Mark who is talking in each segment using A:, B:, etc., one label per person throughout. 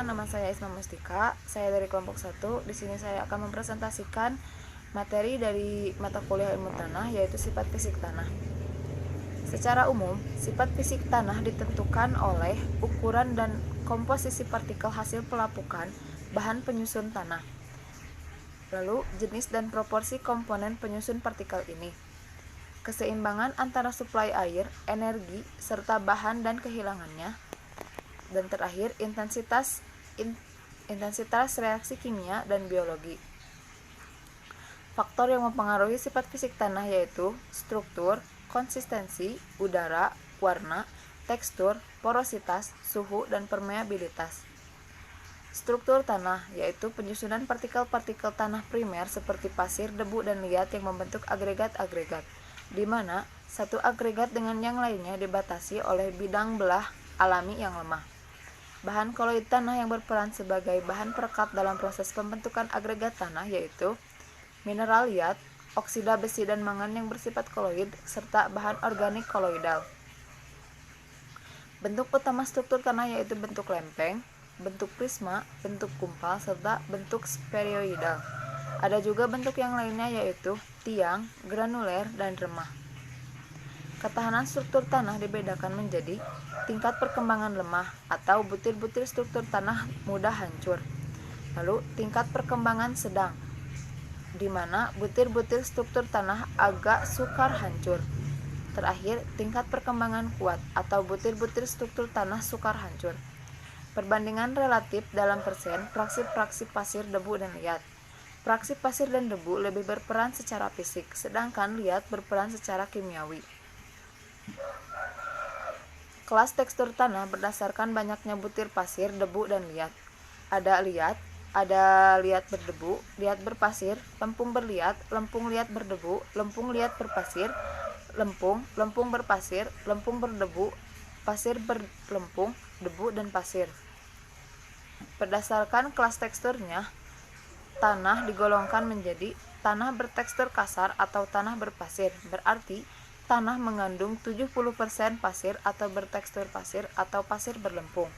A: Perkenalkan, nama saya Isma Mustika. Saya dari kelompok 1. Di sini saya akan mempresentasikan materi dari mata kuliah ilmu tanah, yaitu sifat fisik tanah. Secara umum, sifat fisik tanah ditentukan oleh ukuran dan komposisi partikel hasil pelapukan bahan penyusun tanah. Lalu, jenis dan proporsi komponen penyusun partikel ini. Keseimbangan antara suplai air, energi, serta bahan dan kehilangannya. Dan terakhir, intensitas reaksi kimia dan biologi. Faktor yang mempengaruhi sifat fisik tanah yaitu struktur, konsistensi, udara, warna, tekstur, porositas, suhu, dan permeabilitas. Struktur tanah yaitu penyusunan partikel-partikel tanah primer seperti pasir, debu, dan liat yang membentuk agregat-agregat, di mana satu agregat dengan yang lainnya dibatasi oleh bidang belah alami yang lemah. Bahan koloid tanah yang berperan sebagai bahan perekat dalam proses pembentukan agregat tanah yaitu mineral liat, oksida besi dan mangan yang bersifat koloid, serta bahan organik koloidal. Bentuk utama struktur tanah yaitu bentuk lempeng, bentuk prisma, bentuk kumpal, serta bentuk spheroidal. Ada juga bentuk yang lainnya yaitu tiang, granuler, dan remah. Ketahanan struktur tanah dibedakan menjadi tingkat perkembangan lemah atau butir-butir struktur tanah mudah hancur. Lalu tingkat perkembangan sedang, di mana butir-butir struktur tanah agak sukar hancur. Terakhir, tingkat perkembangan kuat atau butir-butir struktur tanah sukar hancur. Perbandingan relatif dalam persen fraksi-fraksi pasir, debu, dan liat. Fraksi pasir dan debu lebih berperan secara fisik, sedangkan liat berperan secara kimiawi. Kelas tekstur tanah berdasarkan banyaknya butir pasir, debu, dan liat. Ada liat berdebu, liat berpasir, lempung berliat, lempung liat berdebu, lempung liat berpasir, lempung berpasir, lempung berdebu, pasir berlempung, debu, dan pasir. Berdasarkan kelas teksturnya, tanah digolongkan menjadi tanah bertekstur kasar atau tanah berpasir, berarti tanah mengandung 70% pasir atau bertekstur pasir atau pasir berlempung.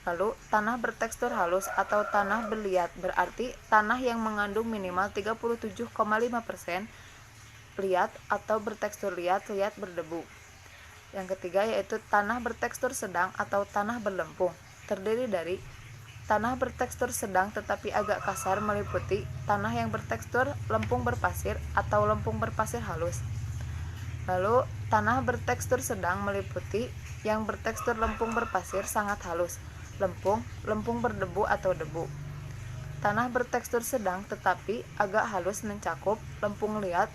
A: Lalu, tanah bertekstur halus atau tanah berliat berarti tanah yang mengandung minimal 37,5% liat atau bertekstur liat berdebu. Yang ketiga yaitu tanah bertekstur sedang atau tanah berlempung, terdiri dari tanah bertekstur sedang tetapi agak kasar meliputi tanah yang bertekstur lempung berpasir atau lempung berpasir halus. Lalu, tanah bertekstur sedang meliputi yang bertekstur lempung berpasir sangat halus, lempung berdebu atau debu. Tanah bertekstur sedang tetapi agak halus mencakup lempung liat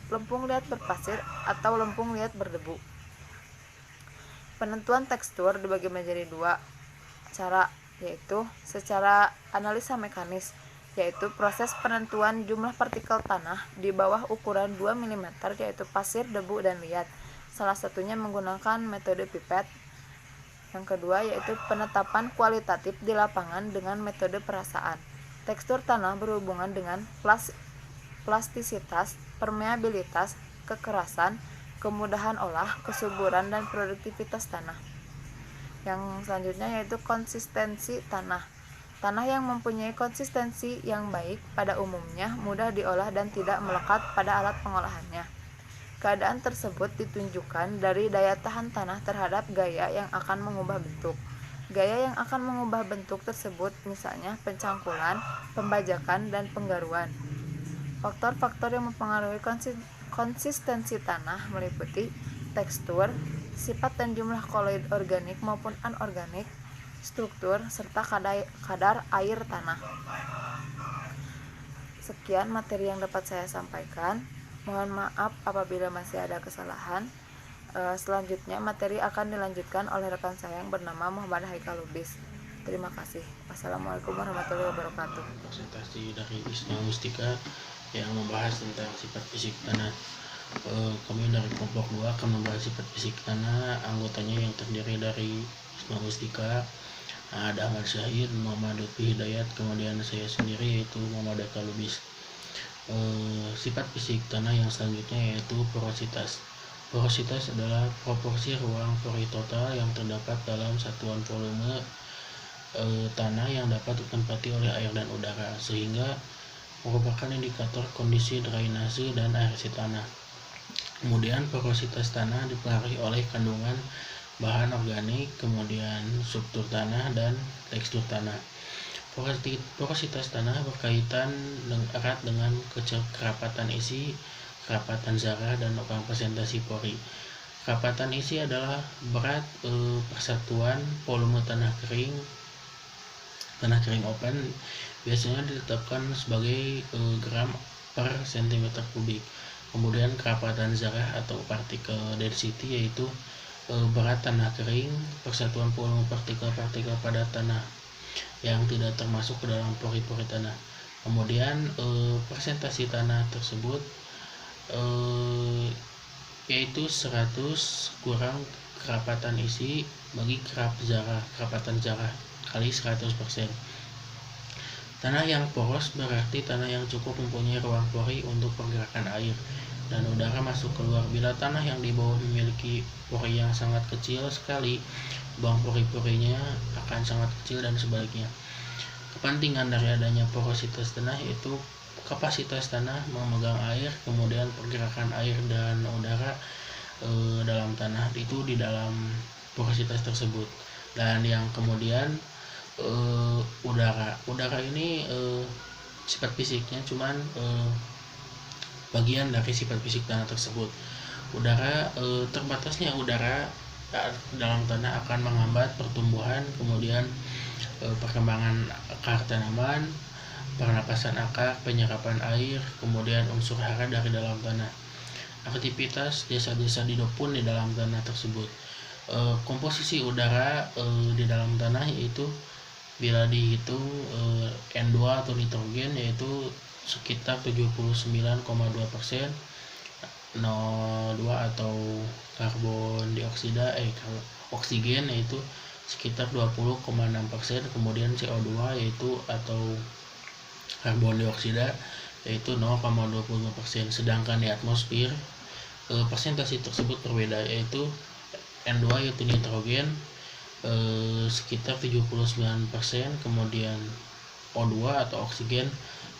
A: berpasir atau lempung liat berdebu. Penentuan tekstur dibagi menjadi dua cara, yaitu secara analisa mekanis, yaitu proses penentuan jumlah partikel tanah di bawah ukuran 2 mm yaitu pasir, debu, dan liat. Salah satunya menggunakan metode pipet. Yang kedua yaitu penetapan kualitatif di lapangan dengan metode perasaan. Tekstur tanah berhubungan dengan plastisitas, permeabilitas, kekerasan, kemudahan olah, kesuburan, dan produktivitas tanah. Yang selanjutnya yaitu konsistensi tanah. Tanah yang mempunyai konsistensi yang baik pada umumnya mudah diolah dan tidak melekat pada alat pengolahannya. Keadaan tersebut ditunjukkan dari daya tahan tanah terhadap gaya yang akan mengubah bentuk. Gaya yang akan mengubah bentuk tersebut misalnya pencangkulan, pembajakan, dan penggaruan. Faktor-faktor yang mempengaruhi konsistensi tanah meliputi tekstur, sifat dan jumlah koloid organik maupun anorganik, struktur, serta kadar air tanah. Sekian materi yang dapat saya sampaikan. Mohon maaf apabila masih ada kesalahan. Selanjutnya materi akan dilanjutkan oleh rekan saya yang bernama Muhammad Haikal Lubis. Terima kasih. Wassalamualaikum warahmatullahi wabarakatuh.
B: Presentasi dari Isma Mustika yang membahas tentang sifat fisik tanah. Kami dari kelompok 2 akan membahas sifat fisik tanah. Anggotanya yang terdiri dari Isma Mustika, ada Ahmad Syahid, Muhammad Lutfi Hidayat, kemudian saya sendiri yaitu Muhammad Haikal Lubis. Sifat fisik tanah yang selanjutnya yaitu porositas. Porositas adalah proporsi ruang pori total yang terdapat dalam satuan volume tanah yang dapat ditempati oleh air dan udara, sehingga merupakan indikator kondisi drainase dan aerasi tanah. Kemudian porositas tanah dipengaruhi oleh kandungan bahan organik, kemudian struktur tanah dan tekstur tanah. Porositas tanah berkaitan erat dengan kerapatan isi, kerapatan zarah, dan presentasi pori. Kerapatan isi adalah berat persatuan volume tanah kering open, biasanya ditetapkan sebagai gram per cm kubik. Kemudian kerapatan zarah atau partikel density yaitu berat tanah kering, persatuan volume partikel-partikel pada tanah yang tidak termasuk ke dalam pori-pori tanah. Kemudian presentasi tanah tersebut yaitu 100 kurang kerapatan isi bagi kerapatan zarah kali 100%. Tanah yang poros berarti tanah yang cukup mempunyai ruang pori untuk pergerakan air dan udara masuk keluar. Bila tanah yang di bawah memiliki pori yang sangat kecil sekali, ruang pori-porinya akan sangat kecil dan sebaliknya. Kepentingan dari adanya porositas tanah yaitu kapasitas tanah memegang air, kemudian pergerakan air dan udara dalam tanah itu di dalam porositas tersebut. Dan yang kemudian udara ini sifat fisiknya cuman bagian dari sifat fisik tanah tersebut. Terbatasnya udara dalam tanah akan menghambat pertumbuhan, kemudian perkembangan akar tanaman, pernapasan akar, penyerapan air, kemudian unsur hara dari dalam tanah. Aktivitas desa-desa hidup pun di dalam tanah tersebut. Komposisi udara di dalam tanah yaitu bila dihitung N2 atau nitrogen yaitu sekitar 79,2%, NO2 atau karbon dioksida oksigen yaitu sekitar 20,6%, kemudian CO2 yaitu atau karbon dioksida yaitu 0,25%. Sedangkan di atmosfer persentase tersebut berbeda, yaitu N2 yaitu nitrogen sekitar 79%, kemudian O2 atau oksigen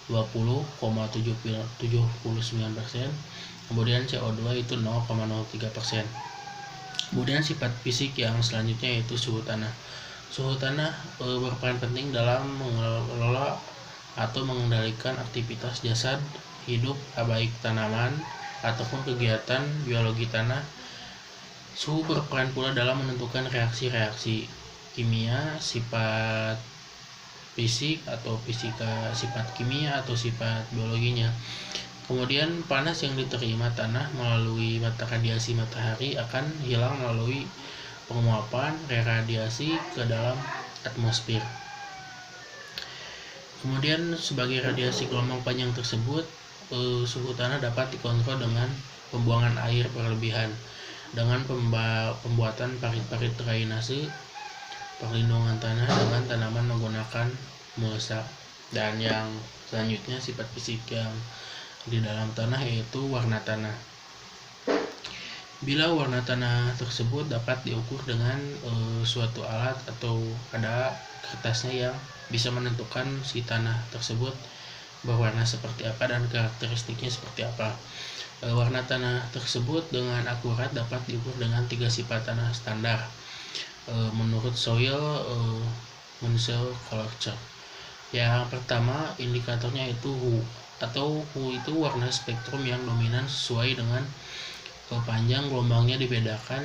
B: 20,79%, kemudian CO2 itu 0,03%. Kemudian sifat fisik yang selanjutnya yaitu suhu tanah. Suhu tanah berperan penting dalam mengelola atau mengendalikan aktivitas jasad hidup baik tanaman ataupun kegiatan biologi tanah. Suhu berperan pula dalam menentukan reaksi-reaksi kimia, sifat fisik atau sifat kimia atau sifat biologinya. Kemudian panas yang diterima tanah melalui radiasi matahari akan hilang melalui penguapan radiasi ke dalam atmosfer. Kemudian sebagai radiasi gelombang panjang tersebut, suhu tanah dapat dikontrol dengan pembuangan air berlebihan, dengan pembuatan parit-parit drainase, perlindungan tanah dengan tanaman menggunakan mulsa. Dan yang selanjutnya sifat fisik yang di dalam tanah yaitu warna tanah. Bila warna tanah tersebut dapat diukur dengan suatu alat atau ada kertasnya yang bisa menentukan si tanah tersebut berwarna seperti apa dan karakteristiknya seperti apa. Warna tanah tersebut dengan akurat dapat diukur dengan 3 sifat tanah standar menurut Soil Municipal Culture. Yang pertama indikatornya itu HU atau HU itu warna spektrum yang dominan sesuai dengan panjang gelombangnya dibedakan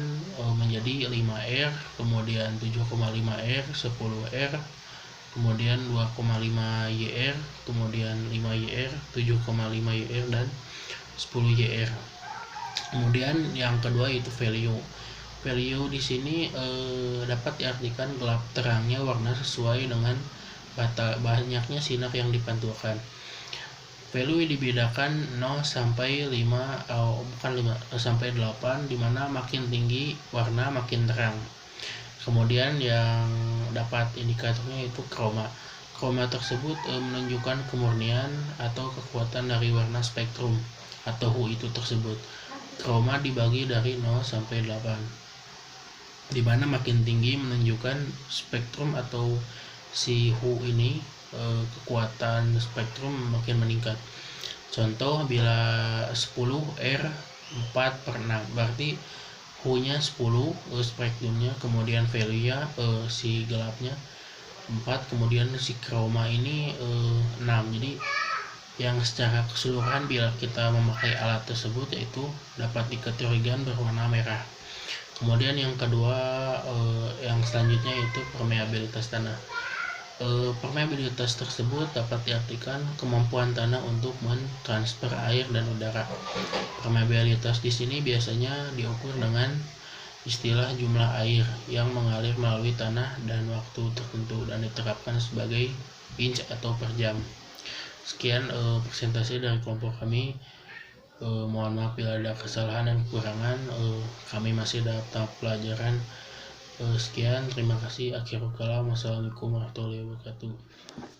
B: menjadi 5R, kemudian 7,5R, 10R, kemudian 2,5YR, kemudian 5YR, 7,5YR, dan 10YR. Kemudian yang kedua itu value. Value di sini dapat diartikan gelap terangnya warna sesuai dengan banyaknya sinar yang dipantulkan. Value dibedakan 0 sampai 5 sampai 8, di mana makin tinggi warna makin terang. Kemudian yang dapat indikatornya itu chroma. Chroma tersebut menunjukkan kemurnian atau kekuatan dari warna spektrum atau HU itu tersebut. Chroma dibagi dari 0 sampai 8, di mana makin tinggi menunjukkan spektrum atau si HU ini kekuatan spektrum makin meningkat. Contoh bila 10 R 4/6 berarti HU-nya 10 spektrumnya, kemudian value-nya si gelapnya 4, kemudian si chroma ini 6. Jadi yang secara keseluruhan bila kita memakai alat tersebut yaitu dapat dikategorikan berwarna merah. Kemudian yang kedua, yang selanjutnya itu permeabilitas tanah. Permeabilitas tersebut dapat diartikan kemampuan tanah untuk mentransfer air dan udara. Permeabilitas di sini biasanya diukur dengan istilah jumlah air yang mengalir melalui tanah dan waktu tertentu dan diterapkan sebagai inch atau per jam. Sekian presentasi dari kelompok kami. Mohon maaf bila ada kesalahan dan kekurangan. Kami masih dalam tahap pelajaran. Sekian, terima kasih. Akhirul kalam. Wassalamualaikum warahmatullahi wabarakatuh.